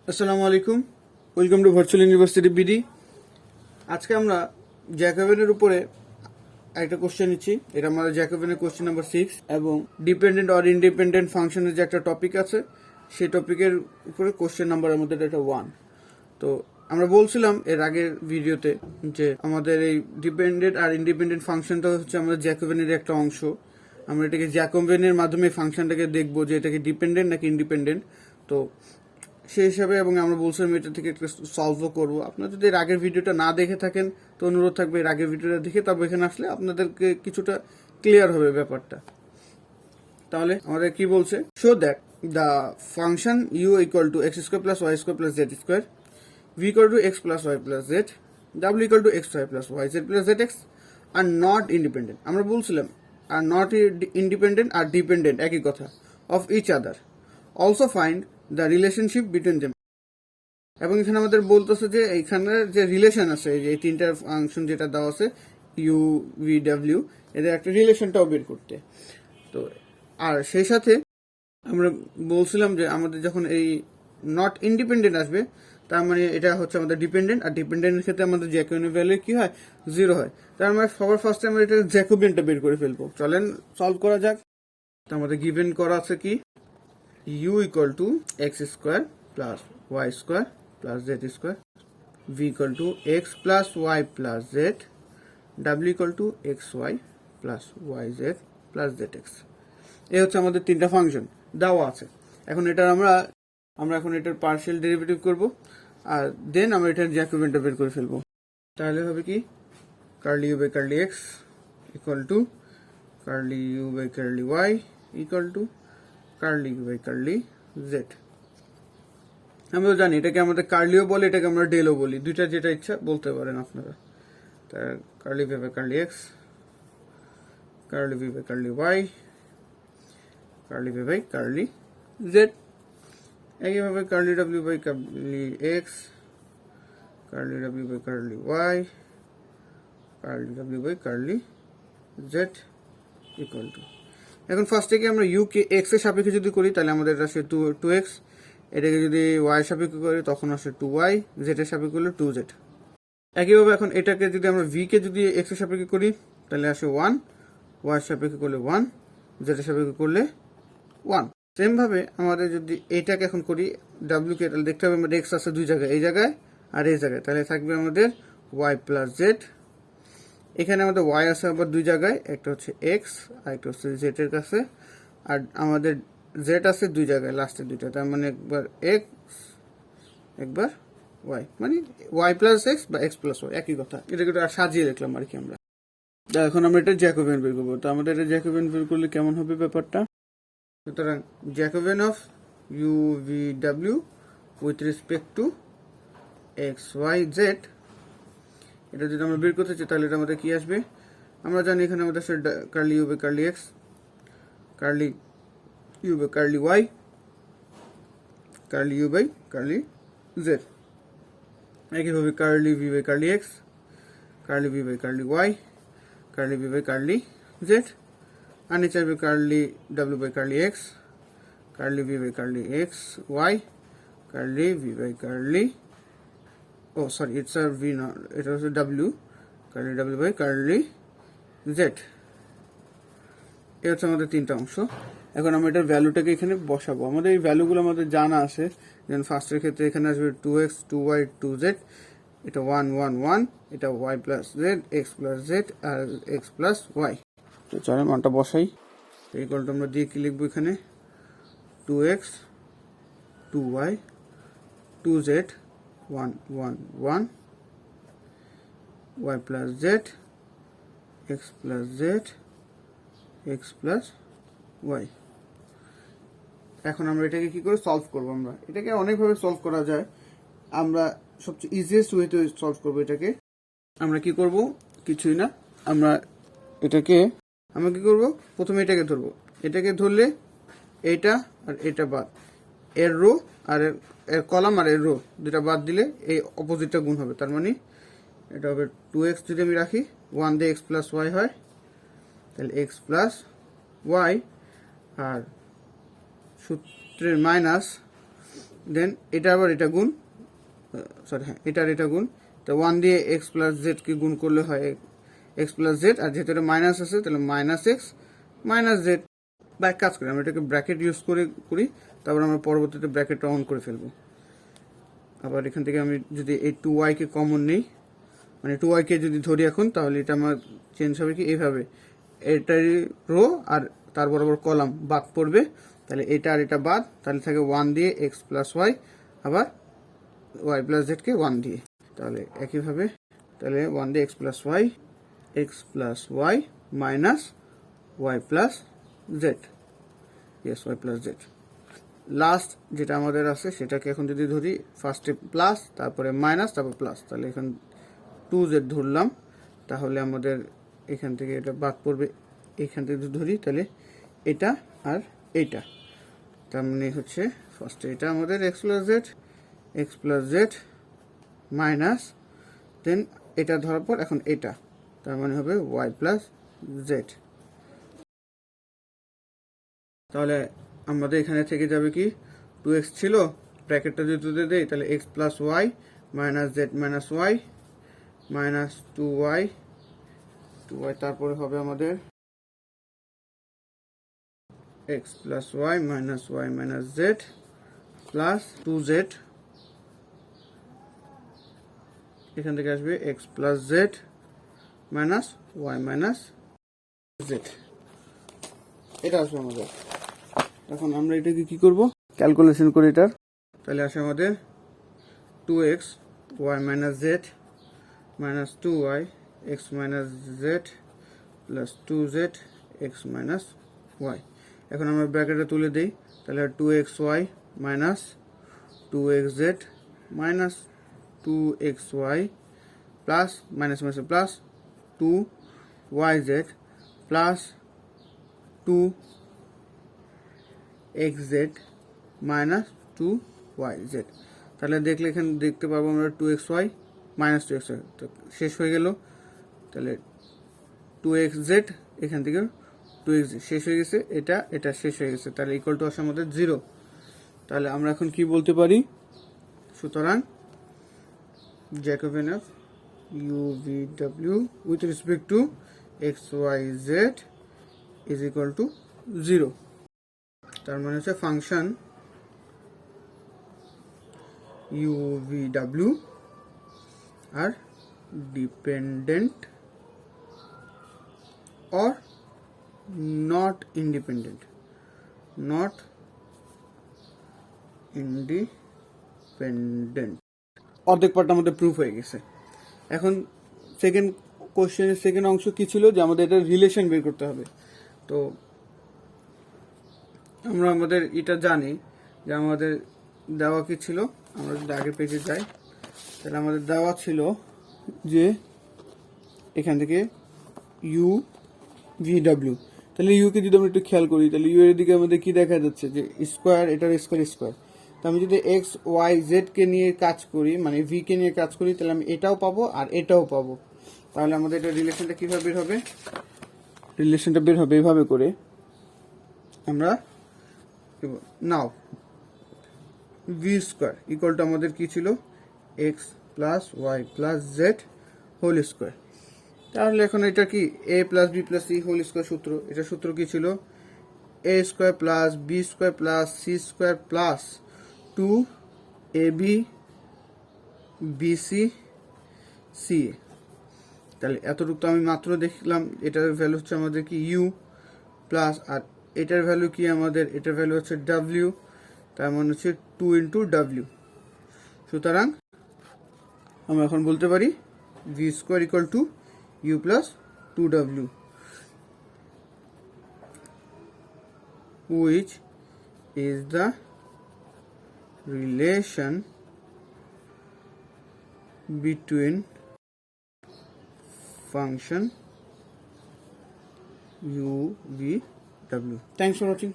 আসসালামু আলাইকুম, welcome to virtual university BD. আজকে আমরা জ্যাকোবিয়ানের উপরে একটা কোশ্চেন নিচ্ছি। এটা আমাদের জ্যাকোবিয়ানের কোশ্চেন নাম্বার 6 এবং ডিপেন্ডেন্ট অর ইন্ডিপেন্ডেন্ট ফাংশনের যে একটা টপিক আছে সেই টপিকের উপরে কোশ্চেন নাম্বারের মধ্যে এটা 1। তো আমরা বলছিলাম এর আগের ভিডিওতে যে আমাদের এই ডিপেন্ডেন্ট আর ইন্ডিপেন্ডেন্ট ফাংশনটা হচ্ছে আমাদের জ্যাকোবিয়ানের একটা অংশ। আমরা এটাকে জ্যাকোবিয়ানের মাধ্যমে ফাংশনটাকে দেখবো যে এটাকে ডিপেন্ডেন্ট নাকি ইন্ডিপেন্ডেন্ট। তো সেই হিসাবে এবং আমরা বলছিলাম এটা থেকে একটা সলভও করবো। আপনারা যদি এর আগের ভিডিওটা না দেখে থাকেন তো অনুরোধ থাকবে এর আগের ভিডিওটা দেখে তবে এখানে আসলে আপনাদেরকে কিছুটা ক্লিয়ার হবে ব্যাপারটা। তাহলে আমাদের কি বলছে, show that the function u equal to x square plus y square plus z square, v equal to x plus y plus z, ডাব্লিউ equal to x y plus y z plus z x are not independent. আমরা বলছিলাম are not independent are dependent একই কথা, of each other, also find the relationship between them. এবং এখানে আমাদের বলতেছে যে এইখানে যে রিলেশন আছে, এই তিনটার ফাংশন যেটা দেওয়া আছে ইউ ভি ডাব্লিউ, এদের একটা রিলেশনটাও বের করতে। তো আর সেই সাথে আমরা বলছিলাম যে আমাদের যখন এই নট ইন্ডিপেন্ডেন্ট আসবে তার মানে এটা হচ্ছে আমাদের ডিপেন্ডেন্ট, আর ডিপেন্ডেন্টের ক্ষেত্রে আমাদের জ্যাকোবিয়ান ভ্যালু কি হয়, 0 হয়। তার মানে সবার ফার্স্টে আমরা এটা জ্যাকোবিয়ানটা বের করে ফেলবো। চলেন সলভ করা যাক। তো আমাদের গিভেন করা আছে কি, u equal to x square plus y square plus z square, v equal to x plus y plus z, w equal to x y plus y z plus z x. এই হচ্ছে আমাদের তিনটা function দেওয়া আছে। এখন এটার আমরা এখন এটার পার্শিয়াল ডেরিভেটিভ করব আর দেন আমরা এটার জ্যাকোবিয়ানটা বের করে ফেলবো। তাহলে হবে কি, curly u by curly x equal to curly u by curly y equal to curly u by curly z. আমরা জানি এটাকে আমাদের কার্লিও বলে, এটাকে আমরা ডেলও বলি, দুইটা যেটা ইচ্ছা বলতে পারেন আপনারা। তা curly V by curly x, curly V by curly Y, curly V by curly Z. একইভাবে curly W by curly x, curly W by curly Y, curly W by curly Z equal to. এখন first থেকে আমরা you K x এর সাপেক্ষে যদি করি তাহলে আমাদের এটা আসে 2x, এটাকে যদি ওয়াই এর সাপেক্ষে করি তখন আসে 2y, জেড এর সাপেক্ষে করলে 2z। একইভাবে এখন এটাকে যদি আমরা ভি কে যদি এক্স এর সাপেক্ষে করি তাহলে আসে 1, ওয়াই এর সাপেক্ষে করলে 1, জেড এর সাপেক্ষে করলে 1। সেম ভাবে আমাদের যদি এটাকে এখন করি ডাব্লিউ কে, তাহলে দেখতে হবে আমাদের এক্স আছে দুই জায়গায়, এই জায়গায় আর এই জায়গায়, তাহলে থাকবে আমাদের ওয়াই প্লাস জেড। এখানে আমাদের ওয়াই আছে আবার দুই জায়গায়, একটা হচ্ছে এক্স আর একটা হচ্ছে জেড এর কাছে, আর আমাদের জেড আছে দুই জায়গায় লাস্টের দুইটা, তার মানে একবার এক্স একবার ওয়াই, মানে ওয়াই প্লাস এক্স বা এক্স প্লাস ওয়াই একই কথা। এটাকে সাজিয়ে লিখলাম আর কি আমরা। এখন আমরা এটা জ্যাকোবিয়ান বের করবো। তো আমাদের এটা জ্যাকোবিয়ান বের করলে কেমন হবে ব্যাপারটা, সুতরাং জ্যাকোবিয়ান অফ ইউ ভি ডাব্লিউ with respect to x y z, এটা যদি আমরা বের করতে চাই তাহলে এটা আমাদের কি আসবে, আমরা জানি এখানে আমাদের curly u by curly x, curly u by curly Y, curly u by curly Z. একইভাবে curly V by curly x, curly V by curly Y, curly V by curly z, আর নিচে আসবে curly W by curly x, curly V by curly x y, curly V by curly, oh sorry it's are v not, এটা হচ্ছে ডাব্লিউ, curly W by curly z. এই হচ্ছে আমাদের তিনটা অংশ। এখন আমরা এটার ভ্যালুটাকে এখানে বসাবো। আমাদের এই ভ্যালুগুলো আমাদের জানা আছে, যেমন ফার্স্টের ক্ষেত্রে এখানে আসবে 2x 2y 2z, এটা 1 1 1, এটা y plus z, x plus z আর এক্স প্লাস ওয়াই। তো চলো মানটা বসাই। এই কলটা আমরা দিয়ে কি লিখবো এখানে, 2x 2y 2z 1 1 1, y plus z, x plus z, x plus y. এখন আমরা এটাকে কি করে সলভ করবো, আমরা এটাকে অনেকভাবে সলভ করা যায়, আমরা সবচেয়ে ইজিয়েস্ট ওয়েতে সলভ করবো এটাকে। আমরা কি করব, কিছুই না, আমরা কি করব, প্রথমে এটাকে ধরবো, এটাকে ধরলে এইটা আর এটা বাদ, এর রো আর এর কলাম আর এর রো দুটা বাদ দিলে এই অপোজিটটা গুণ হবে, তার মানে এটা হবে 2x যদি আমি রাখি 1 দিয়ে এক্স প্লাস ওয়াই হয়, তাহলে এক্স প্লাস ওয়াই, আর সূত্রের মাইনাস দেন এটা আবার এটা গুণ, সরি হ্যাঁ এটা গুণ, তো 1 দিয়ে এক্স প্লাস জেড কে গুণ করলে হয় এক্স প্লাস জেড, আর যেহেতু এটা মাইনাস আছে তাহলে মাইনাস এক্স মাইনাস জেড। বা এক কাজ করি আমরা এটাকে ব্র্যাকেট ইউজ করি, তারপর আমরা পরবর্তীতে ব্র্যাকেটটা অন করে ফেলবো। আবার এখান থেকে আমি যদি এই 2y কে কমন নেই, মানে 2y কে যদি ধরি এখন, তাহলে এটা আমার চেঞ্জ হবে কি এইভাবে, এটাই রো আর তার বরাবর কলাম বাদ পড়বে, তাহলে এটা আর এটা বাদ, তাহলে থাকে 1 দিয়ে এক্স প্লাস ওয়াই, আবার ওয়াই প্লাস জেড কে 1 দিয়ে, তাহলে একইভাবে তাহলে 1 দিয়ে x plus y minus y plus z, yes y plus z. Last যেটা আমাদের আছে সেটাকে এখন যদি ধরি, ফার্স্টে প্লাস তারপরে মাইনাস তারপর প্লাস, তাহলে এখন 2z ধরলাম, তাহলে আমাদের এখান থেকে এটা বাদ পড়বে, এখান থেকে যদি ধরি তাহলে এটা আর এটা, তার মানে হচ্ছে ফার্স্টে এটা আমাদের এক্স প্লাস জেড মাইনাস, দেন এটা ধরার পর এখন এটা, তার মানে হবে ওয়াই প্লাস জেড। তাহলে আমাদের এখানে থেকে যাবে কি 2x ছিল, ব্র্যাকেটটা যদি তুলে দেই তাহলে x plus y minus z minus y minus 2y, তারপরে হবে আমাদের x plus y minus z plus 2z, এখান থেকে আসবে x plus z minus y minus z, এটা আসবে আমাদের। এখন আমরা এটাকে কি করব, ক্যালকুলেশন করে এটার, তাহলে আসে আমাদের 2x y minus z minus 2y x minus z plus 2z x minus y। এখন আমরা ব্র্যাকেটে তুলে দিই, তাহলে 2xy minus 2xz minus 2xy plus minus minus plus 2yz plus 2xz minus 2yz। তাহলে দেখলে এখানে দেখতে পাবো আমরা 2xy মাইনাস 2xy, তো শেষ হয়ে গেল, তাহলে 2xz এখান থেকে 2xz শেষ হয়ে গেছে, এটা শেষ হয়ে গেছে, তাহলে ইকুয়াল টু আসে আমাদের 0। তাহলে আমরা এখন কি বলতে পারি, সুতরাং Jacobian of UVW with respect to xyz is equal to 0, তার মানে হচ্ছে function UVW are dependent or not independent, অর্ধেক পার্টটা আমাদের প্রুফ হয়ে গেছে। এখন সেকেন্ড কোশ্চেনের সেকেন্ড অংশ কি ছিল, যে আমাদের এটা রিলেশন বের করতে হবে। তো আমরা আমাদের এটা জানি যে আমাদের দেওয়া কি ছিল, আমরা যদি আগের পেজে যাই তাহলে আমাদের দেওয়া ছিল যে এখান থেকে ইউ ভি ডাব্লিউ, তাহলে ইউকে যদি আমরা একটু খেয়াল করি তাহলে ইউ এর দিকে আমাদের কি দেখা যাচ্ছে যে স্কোয়ার, এটার স্কোয়ার। তো আমি যদি এক্স ওয়াই জেড কে নিয়ে কাজ করি, মানে ভি কে নিয়ে কাজ করি, তাহলে আমি এটাও পাবো আর এটাও পাবো। তাহলে আমাদের এটা রিলেশনটা কিভাবে বের হবে, রিলেশনটা বের হবে এভাবে করে, আমরা now v square equal to আমাদের কি ছিল, x plus y plus z whole square. তাহলে এখন এটা কি a plus b plus c whole square সূত্র, এটা সূত্র কি ছিল, a square plus b square plus c square plus 2ab bc ca। তাহলে এতটুকু তো আমি মাত্র দেখলাম, এটার ভ্যালু হচ্ছে আমাদের কি ইউ প্লাস, আর এটার ভ্যালু কি আমাদের, এটার ভ্যালু হচ্ছে ডাব্লিউ, তার মানে হচ্ছে 2 ইন্টু ডাব্লিউ। সুতরাং আমরা এখন বলতে পারি V square equal two u plus 2w, which is the relation between function u, v, w. Thanks for watching.